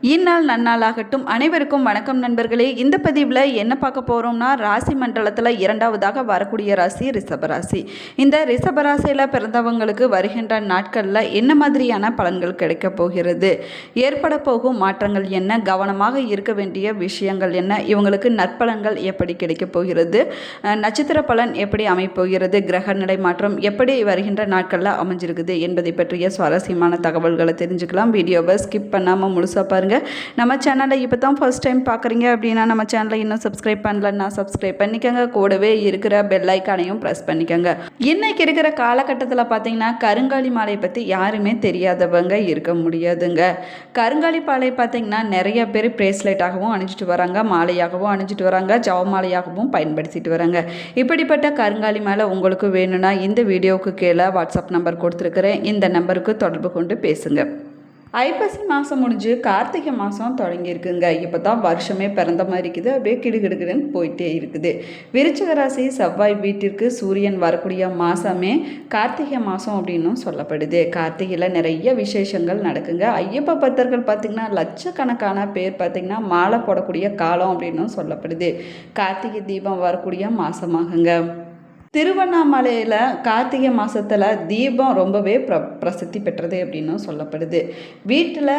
இந்நாள் நன்னாளாகட்டும். அனைவருக்கும் வணக்கம் நண்பர்களே. இந்த பதிவில் என்ன பார்க்க போகிறோம்னா, ராசி மண்டலத்தில் இரண்டாவதாக வரக்கூடிய ராசி ரிஷபராசி. இந்த ரிஷபராசியில் பிறந்தவங்களுக்கு வருகின்ற நாட்களில் என்ன மாதிரியான பலன்கள் கிடைக்க போகிறது, ஏற்பட போகும் மாற்றங்கள் என்ன, கவனமாக இருக்க வேண்டிய விஷயங்கள் என்ன, இவங்களுக்கு நற்பலன்கள் எப்படி கிடைக்க போகிறது, நட்சத்திர பலன் எப்படி அமைப்போகிறது, கிரக நிலை மாற்றம் எப்படி வருகின்ற நாட்களில் அமைஞ்சிருக்குது என்பதை பற்றிய சுவாரஸ்யமான தகவல்களை தெரிஞ்சுக்கலாம். வீடியோவை ஸ்கிப் பண்ணாமல் முழுசாக பாருங்கள். நம்ம சேனலை இப்போ தான் ஃபர்ஸ்ட் டைம் பார்க்குறீங்க அப்படின்னா நம்ம சேனலை இன்னும் சப்ஸ்கிரைப் பண்ணலன்னா சப்ஸ்கிரைப் பண்ணிக்கோங்க. கூடவே இருக்கிற பெல் ஐக்கானையும் ப்ரெஸ் பண்ணிக்கோங்க. இன்னைக்கு இருக்கிற காலகட்டத்தில் பார்த்தீங்கன்னா கருங்காலி மாலையை பற்றி யாருமே தெரியாதவங்க இருக்க முடியாதுங்க. கருங்காலி மாலை பார்த்தீங்கன்னா நிறைய பேர் பிரேஸ்லெட்டாகவும் அணிஞ்சிட்டு வராங்க, மாலையாகவும் அணிஞ்சிட்டு வராங்க, ஜவ மாலையாகவும் பயன்படுத்திட்டு வராங்க. இப்படிப்பட்ட கருங்காலி மாலை உங்களுக்கு வேணும்னா இந்த வீடியோவுக்கு கீழே வாட்ஸ்அப் நம்பர் கொடுத்துருக்குறேன். இந்த நம்பருக்கு தொடர்பு கொண்டு பேசுங்க. ஐப்பசி மாதம் முடிஞ்சு கார்த்திகை மாதம் தொடங்கியிருக்குங்க. இப்போ தான் வருஷமே பிறந்த மாதிரி இருக்குது. அப்படியே கிடுகிடுக்குன்னு போயிட்டே இருக்குது. விருச்சிக ராசி செவ்வாய் வீட்டிற்கு சூரியன் வரக்கூடிய மாதமே கார்த்திகை மாதம் அப்படின்னும் சொல்லப்படுது. கார்த்திகையில் நிறைய விசேஷங்கள் நடக்குங்க. ஐயப்ப பக்தர்கள் பார்த்திங்கன்னா லட்சக்கணக்கான பேர் பார்த்திங்கன்னா மாலை போடக்கூடிய காலம் அப்படின்னும் சொல்லப்படுது. கார்த்திகை தீபம் வரக்கூடிய மாதமாகுங்க. திருவண்ணாமலையில் கார்த்திகை மாதத்தில் தீபம் ரொம்பவே பிரசித்தி பெற்றது அப்படின்னும் சொல்லப்படுது. வீட்டில்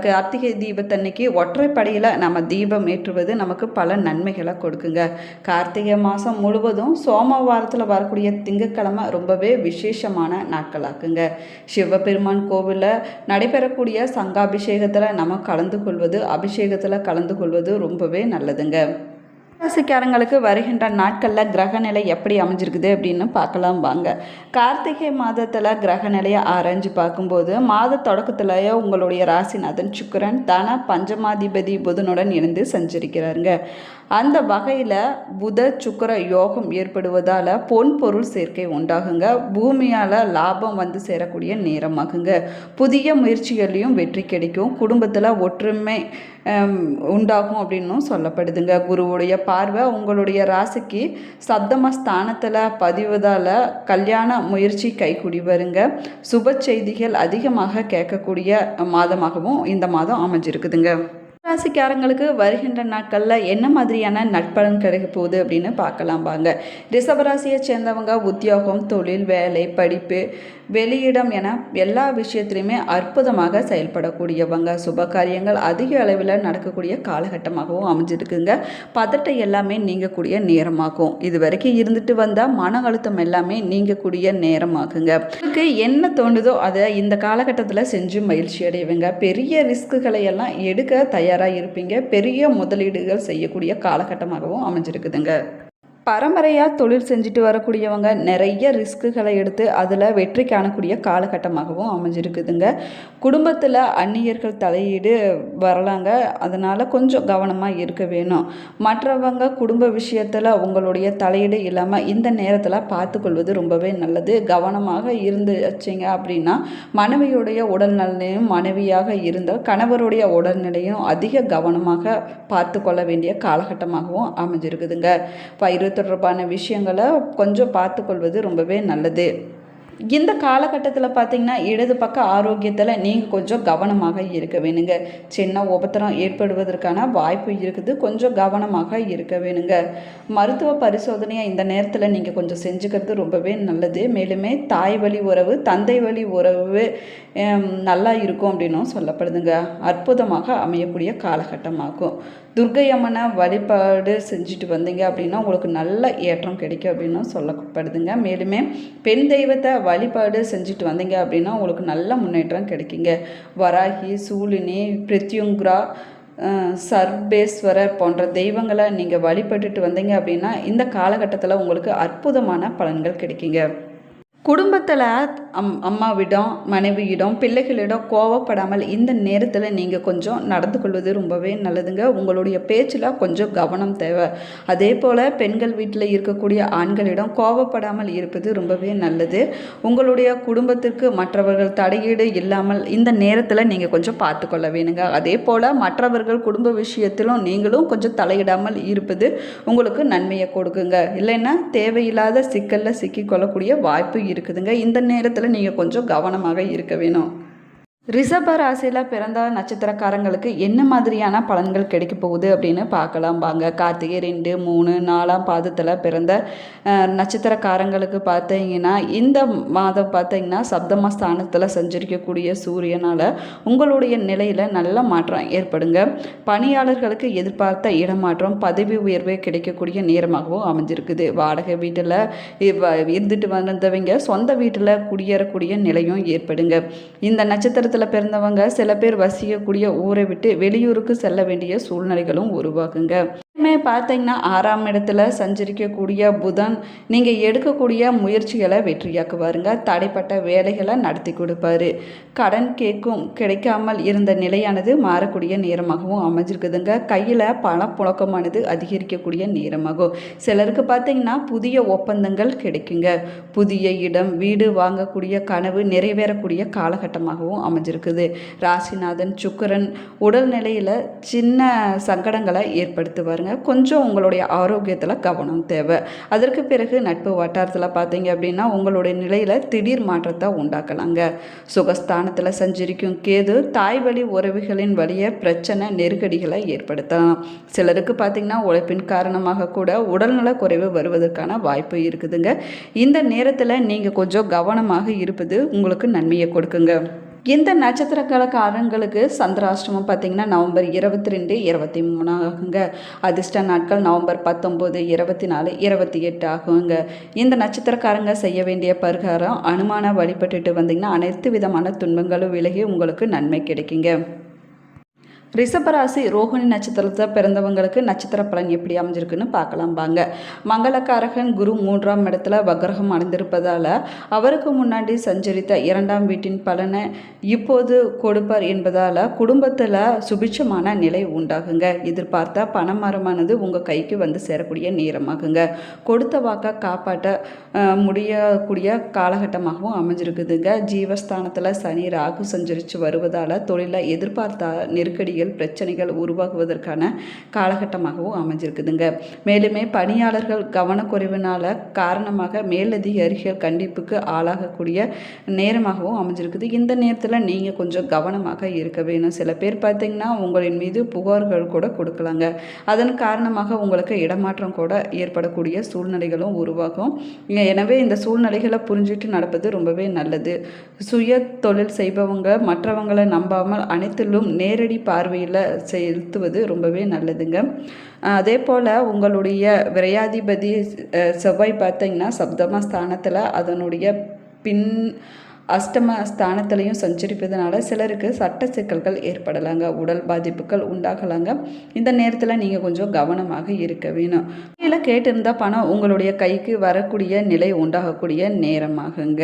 கார்த்திகை தீபத்தன்னைக்கு ஒற்றைப்படையில் நம்ம தீபம் ஏற்றுவது நமக்கு பல நன்மைகளை கொடுக்குங்க. கார்த்திகை மாதம் முழுவதும் சோமவாரத்தில் வரக்கூடிய திங்கட்கிழமை ரொம்பவே விசேஷமான நாட்களாக்குங்க. சிவபெருமான் கோவிலில் நடைபெறக்கூடிய சங்காபிஷேகத்தில் நம்ம கலந்து கொள்வது, அபிஷேகத்தில் கலந்து கொள்வது ரொம்பவே நல்லதுங்க. ராசிக்காரங்களுக்கு வருகின்ற நாட்களில் கிரகநிலை எப்படி அமைஞ்சிருக்குது அப்படின்னு பார்க்கலாம் வாங்க. கார்த்திகை மாதத்தில் கிரகநிலையை ஆராய்ஞ்சு பார்க்கும்போது மாத தொடக்கத்திலேயே உங்களுடைய ராசிநாதன் சுக்கிரன் தன பஞ்சமாதிபதி புதனுடன் இணைந்து சஞ்சரிக்கிறாருங்க. அந்த வகையில் புத சுக்கிர யோகம் ஏற்படுவதால் பொன் பொருள் சேர்க்கை உண்டாகுங்க. பூமியால் லாபம் வந்து சேரக்கூடிய நேரமாகுங்க. புதிய முயற்சிகள்லையும் வெற்றி கிடைக்கும். குடும்பத்தில் ஒற்றுமை உண்டாகும் அப்படின்னும் சொல்லப்படுதுங்க. குருவுடைய பார்வை உங்களுடைய ராசிக்கு சப்தம ஸ்தானத்தில் பதிவதால் கல்யாண முயற்சி கைகூடி வருங்க. சுப செய்திகள் அதிகமாக கேட்கக்கூடிய மாதமாகவும் இந்த மாதம் அமைஞ்சிருக்குதுங்க. ராசிக்காரங்களுக்கு வருகின்ற நாட்களில் என்ன மாதிரியான நட்பலன் கிடைக்க போகுது அப்படின்னு பார்க்கலாம் வாங்க. ரிஷபராசியை சேர்ந்தவங்க உத்தியோகம், தொழில், வேலை, படிப்பு, வெளியிடம் என எல்லா விஷயத்திலையுமே அற்புதமாக செயல்படக்கூடியவங்க. சுப காரியங்கள் அதிக அளவில் நடக்கக்கூடிய காலகட்டமாகவும் அமைஞ்சிருக்குங்க. பதட்டம் எல்லாமே நீங்கக்கூடிய நேரமாகும். இது வரைக்கும் இருந்துட்டு வந்தால் மன அழுத்தம் எல்லாமே நீங்கக்கூடிய நேரமாகுங்க. உங்களுக்கு என்ன தோணுதோ அதை இந்த காலகட்டத்தில் செஞ்சு மகிழ்ச்சி அடைவங்க. பெரிய ரிஸ்க்குகளை எல்லாம் எடுக்க தயாராக இருப்பீங்க. பெரிய முதலீடுகள் செய்யக்கூடிய காலகட்டமாகவும் அமைஞ்சிருக்குதுங்க. பரம்பரையாக தொழில் செஞ்சுட்டு வரக்கூடியவங்க நிறைய ரிஸ்க்குகளை எடுத்து அதில் வெற்றி காணக்கூடிய காலகட்டமாகவும் அமைஞ்சிருக்குதுங்க. குடும்பத்தில் அந்நியர்கள் தலையீடு வரலாங்க. அதனால் கொஞ்சம் கவனமாக இருக்க வேணும். மற்றவங்க குடும்ப விஷயத்தில் உங்களுடைய தலையீடு இல்லாமல் இந்த நேரத்தில் பார்த்துக்கொள்வது ரொம்பவே நல்லது. கவனமாக இருந்து வச்சிங்க அப்படின்னா மனைவியுடைய உடல்நிலையும், மனைவியாக இருந்தால் கணவருடைய உடல்நிலையும் அதிக கவனமாக பார்த்து கொள்ள வேண்டிய காலகட்டமாகவும் அமைஞ்சிருக்குதுங்க. பயிர் தொடர்பான விஷயங்களை கொஞ்சம் பார்த்துக்கொள்வது ரொம்பவே நல்லது. இந்த காலகட்டத்தில் பார்த்திங்கன்னா இடது பக்க ஆரோக்கியத்தில் நீங்கள் கொஞ்சம் கவனமாக இருக்க வேணுங்க. சின்ன உபத்திரம் ஏற்படுவதற்கான வாய்ப்பு இருக்குது. கொஞ்சம் கவனமாக இருக்க வேணுங்க. மருத்துவ பரிசோதனையை இந்த நேரத்தில் நீங்கள் கொஞ்சம் செஞ்சுக்கிறது ரொம்பவே நல்லது. மேலுமே தாய் வழி உறவு, தந்தை வழி உறவு நல்லா இருக்கும் அப்படின்னும் சொல்லப்படுதுங்க. அற்புதமாக அமையக்கூடிய காலகட்டமாகும். துர்க்கை அம்மனை வழிபாடு செஞ்சுட்டு வந்தீங்க அப்படின்னா உங்களுக்கு நல்ல ஏற்றம் கிடைக்கும் அப்படின்னும் சொல்லப்படுதுங்க. மேலுமே பெண் தெய்வத்தை வழிபாடு செஞ்சுட்டு வந்தீங்க அப்படின்னா உங்களுக்கு நல்ல முன்னேற்றம் கிடைக்குங்க. வராகி, சூலினி, பிரத்யுங்கரா, சர்பேஸ்வரர் போன்ற தெய்வங்களை நீங்கள் வழிபட்டுட்டு வந்தீங்க அப்படின்னா இந்த காலகட்டத்தில் உங்களுக்கு அற்புதமான பலன்கள் கிடைக்குங்க. குடும்பத்தில் அம்மாவிடம், மனைவியிடம், பிள்ளைகளிடம் கோவப்படாமல் இந்த நேரத்தில் நீங்கள் கொஞ்சம் நடந்து கொள்வது ரொம்பவே நல்லதுங்க. உங்களுடைய பேச்சில் கொஞ்சம் கவனம் தேவை. அதே போல் பெண்கள் வீட்டில் இருக்கக்கூடிய ஆண்களிடம் கோவப்படாமல் இருப்பது ரொம்பவே நல்லது. உங்களுடைய குடும்பத்திற்கு மற்றவர்கள் தலையீடு இல்லாமல் இந்த நேரத்தில் நீங்கள் கொஞ்சம் பார்த்து கொள்ள வேணுங்க. அதே போல் மற்றவர்கள் குடும்ப விஷயத்திலும் நீங்களும் கொஞ்சம் தலையிடாமல் இருப்பது உங்களுக்கு நன்மையை கொடுக்குங்க. இல்லைன்னா தேவையில்லாத சிக்கலில் சிக்கிக்கொள்ளக்கூடிய வாய்ப்பு இருக்குதுங்க. இந்த நேரத்தில் நீங்கள் கொஞ்சம் கவனமாக இருக்க வேணும். ரிஷப ராசியில் பிறந்த நட்சத்திரக்காரங்களுக்கு என்ன மாதிரியான பலன்கள் கிடைக்க போகுது அப்படின்னு பார்க்கலாம் வாங்க. கார்த்திகை 2, 3, 4ஆம் பாதத்தில் பிறந்த நட்சத்திரக்காரங்களுக்கு பார்த்தீங்கன்னா இந்த மாதம் பார்த்தீங்கன்னா சப்தம ஸ்தானத்தில் சஞ்சரிக்கக்கூடிய சூரியனால் உங்களுடைய நிலையில் நல்ல மாற்றம் ஏற்படுங்க. பணியாளர்களுக்கு எதிர்பார்த்த இடமாற்றம், பதவி உயர்வு கிடைக்கக்கூடிய நேரமாகவும் அமைஞ்சிருக்குது. வாடகை வீட்டில் இருந்துட்டு வந்தவங்க சொந்த வீட்டில் குடியேறக்கூடிய நிலையும் ஏற்படுங்க. இந்த நட்சத்திரத்தில் பிறந்தவங்க சில பேர் வசிக்கக்கூடிய ஊரை விட்டு வெளியூருக்கு செல்ல வேண்டிய சூழ்நிலைகளும் உருவாகுங்க. பார்த்தீங்கன்னா 6ஆம் இடத்துல சஞ்சரிக்கக்கூடிய புதன் நீங்கள் எடுக்கக்கூடிய முயற்சிகளை வெற்றியாக்குவாருங்க. தடைப்பட்ட வேலைகளை நடத்தி கொடுப்பாரு. கடன் கிடைக்காமல் இருந்த நிலையானது மாறக்கூடிய நேரமாகவும் அமைஞ்சிருக்குதுங்க. கையில் பணப்புழக்கமானது அதிகரிக்கக்கூடிய நேரமாகும். சிலருக்கு பார்த்தீங்கன்னா புதிய ஒப்பந்தங்கள் கிடைக்குங்க. புதிய இடம், வீடு வாங்கக்கூடிய கனவு நிறைவேறக்கூடிய காலகட்டமாகவும் அமைஞ்சிருக்குது. ராசிநாதன் சுக்கிரன் உடல்நிலையில் சின்ன சங்கடங்களை ஏற்படுத்துவாருங்க. கொஞ்சம் உங்களுடைய ஆரோக்கியத்தில் கவனம் தேவை. அதற்கு பிறகு நட்பு வட்டாரத்தில் பார்த்தீங்க அப்படின்னா உங்களுடைய நிலையில் திடீர் மாற்றத்தை உண்டாக்கலாங்க. சுகஸ்தானத்தில் சஞ்சரிக்கும் கேது தாய் வழி உறவுகளின் வழியே பிரச்சனை நெருக்கடிகளை ஏற்படுத்தலாம். சிலருக்கு பார்த்தீங்கன்னா உழைப்பின் காரணமாக கூட உடல்நல குறைவு வருவதற்கான வாய்ப்பு இருக்குதுங்க. இந்த நேரத்தில் நீங்கள் கொஞ்சம் கவனமாக இருப்பது உங்களுக்கு நன்மையை கொடுக்குங்க. இந்த நட்சத்திரக்காரங்களுக்கு சந்திராஷ்டமம் பார்த்திங்கன்னா நவம்பர் 22, 23 ஆகுங்க. அதிர்ஷ்ட நாட்கள் நவம்பர் 19, 24, 28 ஆகுங்க. இந்த நட்சத்திரக்காரங்க செய்ய வேண்டிய பரிகாரம், அனுமான வழிபட்டுட்டு வந்தீங்கன்னா அனைத்து விதமான துன்பங்களும் விலகி உங்களுக்கு நன்மை கிடைக்குங்க. ரிஷபராசி ரோகிணி நட்சத்திரத்தில் பிறந்தவங்களுக்கு நட்சத்திர பலன் எப்படி அமைஞ்சிருக்குன்னு பார்க்கலாம் வாங்க. மங்களக்காரகன் குரு 3ஆம் இடத்துல வக்ரகம் அடைந்திருப்பதால் அவருக்கு முன்னாடி சஞ்சரித்த 2ஆம் வீட்டின் பலனை இப்போது கொடுப்பார் என்பதால் குடும்பத்தில் சுபிட்சமான நிலை உண்டாகுங்க. எதிர்பார்த்த பணமரமானது உங்கள் கைக்கு வந்து சேரக்கூடிய நேரமாகுங்க. கொடுத்த வாக்கை காப்பாற்ற முடியக்கூடிய காலகட்டமாகவும் அமைஞ்சிருக்குதுங்க. ஜீவஸ்தானத்தில் சனி ராகு சஞ்சரித்து வருவதால் தொழிலில் எதிர்பார்த்த நெருக்கடிகள் பிரச்சனைகள் உருவாகுவதற்கான காலகட்டமாகவும் அமைஞ்சிருக்குதுங்க. மேலுமே பணியாளர்கள் கவனக்குறைவினால காரணமாக மேலதிகாரிகள் கண்டிப்புக்கு ஆளாகக்கூடிய நேரமாகவும் அமைஞ்சிருக்குது. இந்த நேரத்தில் நீங்கள் கொஞ்சம் கவனமாக இருக்க வேணும். சில பேர் பார்த்தீங்கன்னா உங்களின் மீது புகார்கள் கூட கொடுக்கலாங்க. அதன் காரணமாக உங்களுக்கு இடமாற்றம் கூட ஏற்படக்கூடிய சூழ்நிலைகளும் உருவாகும். எனவே இந்த சூழ்நிலைகளை புரிஞ்சுட்டு நடப்பது ரொம்பவே நல்லது. சுய தொழில் செய்பவங்க மற்றவங்களை நம்பாமல் அனைத்திலும் நேரடி பார்வையில் செலுத்துவது ரொம்பவே நல்லதுங்க. அதே போல் உங்களுடைய விரையாதிபதி செவ்வாய் பார்த்தீங்கன்னா சப்தம ஸ்தானத்தில் அதனுடைய பின் அஷ்டம ஸ்தானத்திலையும் சஞ்சரிப்பதனால சிலருக்கு சட்ட சிக்கல்கள் ஏற்படலாங்க. உடல் பாதிப்புகள் உண்டாகலாங்க. இந்த நேரத்தில் நீங்கள் கொஞ்சம் கவனமாக இருக்க வேணும். இல்லை கேட்டிருந்த பணம் உங்களுடைய கைக்கு வரக்கூடிய நிலை உண்டாகக்கூடிய நேரமாகுங்க.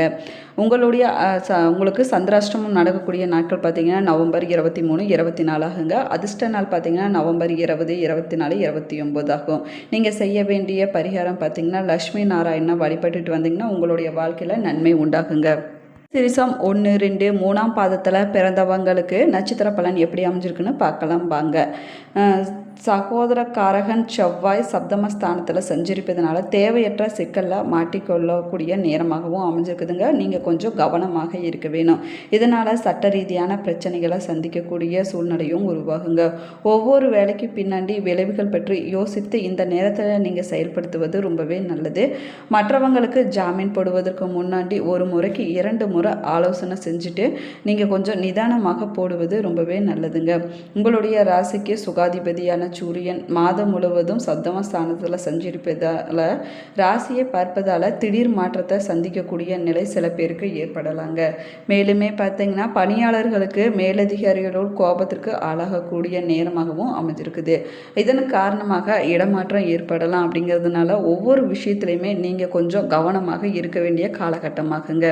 உங்களுக்கு சந்திராஷ்டமம் நடக்கக்கூடிய நாட்கள் பார்த்தீங்கன்னா நவம்பர் 23, 24 ஆகுங்க. அதிர்ஷ்ட நாள் பார்த்தீங்கன்னா நவம்பர் 20, 24, 29 ஆகும். நீங்கள் செய்ய வேண்டிய பரிகாரம் பார்த்தீங்கன்னா லக்ஷ்மி நாராயணனை வழிபட்டுட்டு வந்தீங்கன்னா உங்களுடைய வாழ்க்கையில் நன்மை உண்டாகுங்க. சிரிசம் 1, 2, 3ஆம் பாதத்தில் பிறந்தவங்களுக்கு நட்சத்திர பலன் எப்படி அமைஞ்சிருக்குன்னு பார்க்கலாம் வாங்க. சகோதரக்காரகன் செவ்வாய் சப்தமஸ்தானத்தில் சஞ்சரிப்பதனால தேவையற்ற சிக்கலில் மாட்டிக்கொள்ளக்கூடிய நேரமாகவும் அமைஞ்சிருக்குதுங்க. நீங்கள் கொஞ்சம் கவனமாக இருக்க வேணும். இதனால் சட்ட ரீதியான பிரச்சனைகளை சந்திக்கக்கூடிய சூழ்நிலையும் உருவாகுங்க. ஒவ்வொரு வேலைக்கு பின்னாடி விளைவுகள் பற்றி யோசித்து இந்த நேரத்தில் நீங்கள் செயல்படுத்துவது ரொம்பவே நல்லது. மற்றவங்களுக்கு ஜாமீன் போடுவதற்கு முன்னாடி ஒரு முறைக்கு 2 முறை ஆலோசனை செஞ்சுட்டு நீங்கள் கொஞ்சம் நிதானமாக போடுவது ரொம்பவே நல்லதுங்க. உங்களுடைய ராசிக்கு சுகாதிபதியான சூரியன் மாதம் முழுவதும் சப்தமஸ்தானத்தில் சஞ்சரிப்பதால் ராசியை பார்ப்பதால் திடீர் மாற்றத்தை சந்திக்கக்கூடிய நிலை சில பேருக்கு ஏற்படலாங்க. மேலுமே பார்த்தீங்கன்னா பணியாளர்களுக்கு மேலதிகாரிகளோட கோபத்திற்கு ஆளாகக்கூடிய நேரமாகவும் அமைஞ்சிருக்குது. இதன் காரணமாக இடமாற்றம் ஏற்படலாம். அப்படிங்கிறதுனால ஒவ்வொரு விஷயத்துலையுமே நீங்கள் கொஞ்சம் கவனமாக இருக்க வேண்டிய காலகட்டமாகுங்க.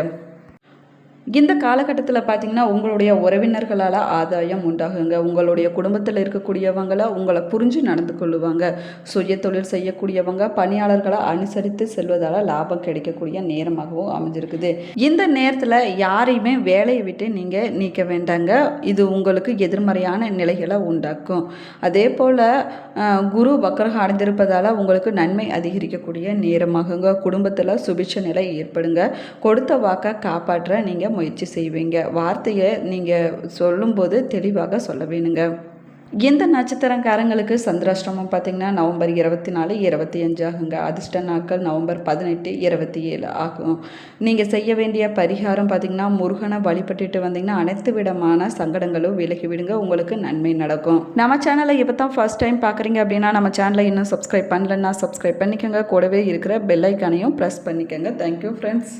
இந்த காலகட்டத்தில் பார்த்திங்கன்னா உங்களுடைய உறவினர்களால் ஆதாயம் உண்டாகுங்க. உங்களுடைய குடும்பத்தில் இருக்கக்கூடியவங்களை உங்களை புரிஞ்சு நடந்து கொள்ளுவாங்க. சுய தொழில் செய்யக்கூடியவங்க பணியாளர்களை அனுசரித்து செல்வதால் லாபம் கிடைக்கக்கூடிய நேரமாகவும் அமைஞ்சிருக்குது. இந்த நேரத்தில் யாரையுமே வேலையை விட்டு நீங்கள் நீக்க வேண்டாங்க. இது உங்களுக்கு எதிர்மறையான நிலைகளை உண்டாக்கும். அதே போல் குரு வக்ரகம் அடைந்திருப்பதால் உங்களுக்கு நன்மை அதிகரிக்கக்கூடிய நேரமாகுங்க. குடும்பத்தில் சுபிட்ச நிலை ஏற்படுங்க. கொடுத்த வாக்கை காப்பாற்ற நீங்கள் முயற்சி செய்வீங்க. வார்த்தையை நீங்கள் சொல்லும்போது தெளிவாக சொல்ல வேணுங்க. இந்த நட்சத்திரக்காரங்களுக்கு சந்திராஷ்டிரமம் பார்த்திங்கன்னா நவம்பர் 24, 25 ஆகுங்க. அதிர்ஷ்ட நாட்கள் நவம்பர் 18, 27 ஆகும். நீங்கள் செய்ய வேண்டிய பரிகாரம் பார்த்திங்கன்னா முருகனை வழிபட்டுட்டு வந்தீங்கன்னா அனைத்து விதமான சங்கடங்களும் விலகி விடுங்க. உங்களுக்கு நன்மை நடக்கும். நம்ம சேனலை இப்போ தான் ஃபர்ஸ்ட் டைம் பார்க்குறீங்க அப்படின்னா நம்ம சேனலை இன்னும் சப்ஸ்கிரைப் பண்ணலன்னா சப்ஸ்கிரைப் பண்ணிக்கோங்க. கூடவே இருக்கிற பெல் ஐக்கானையும் ப்ரெஸ் பண்ணிக்கோங்க. Thank you friends.